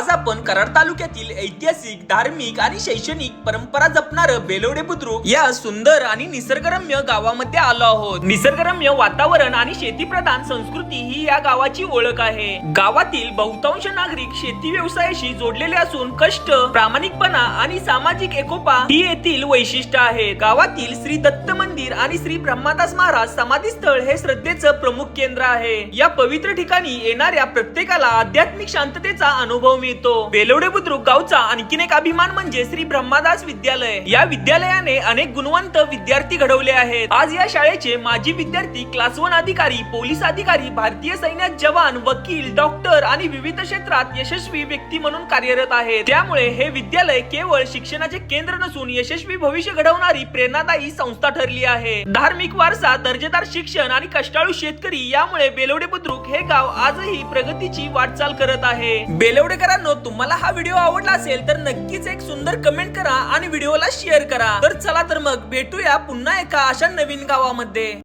आज आपण कराड तालुक्यातील ऐतिहासिक, धार्मिक आणि शैक्षणिक परंपरा जपणार बेलवडे बुद्रुक या सुंदर आणि निसर्गरम्य गावामध्ये आलो आहोत। निसर्गरम्य वातावरण आणि शेतीप्रधान संस्कृती ही या गावाची ओळख आहे। गावातील बहुतांश नागरिक शेती व्यवसायाशी जोडलेले असून कष्ट, प्रामाणिकपणा आणि सामाजिक एकोपा ही येथील वैशिष्ट्य आहे। गावातील श्री दत्त मंदिर आणि श्री ब्रह्मादास महाराज समाधी स्थळ हे श्रद्धेचं प्रमुख केंद्र आहे। या पवित्र ठिकाणी येणाऱ्या प्रत्येकाला आध्यात्मिक शांततेचा अनुभव मिळतो। बेलवडे बुद्रुक गावचा आणखीन एक अभिमान म्हणजे श्री ब्रह्मादास विद्यालय। या विद्यालयाने अनेक गुणवंत विद्यार्थी घडवले आहेत। आज या शाळेचे माजी विद्यार्थी क्लास 1 अधिकारी, पोलीस अधिकारी, भारतीय सैन्यात जवान, वकील, डॉक्टर आणि विविध क्षेत्रात यशस्वी व्यक्ती म्हणून कार्यरत आहेत। त्यामुळे हे विद्यालय केवळ शिक्षणाचे केंद्र नसून यशस्वी भविष्य घडवणारी प्रेरणादायी संस्था ठरली आहे। धार्मिक वारसा, दर्जेदार शिक्षण आणि कष्टाळू शेतकरी यामुळे बेलवडे बुद्रुक हे गाव आजही प्रगतीची वाटचाल करत आहे। बेलवडेकरांनो, तुम्हाला हा व्हिडिओ आवडला असेल तर नक्कीच एक सुंदर कमेंट करा आणि व्हिडिओला शेअर करा। तर चला तर मग भेटूया पुन्हा एका अशा नवीन गावामध्ये।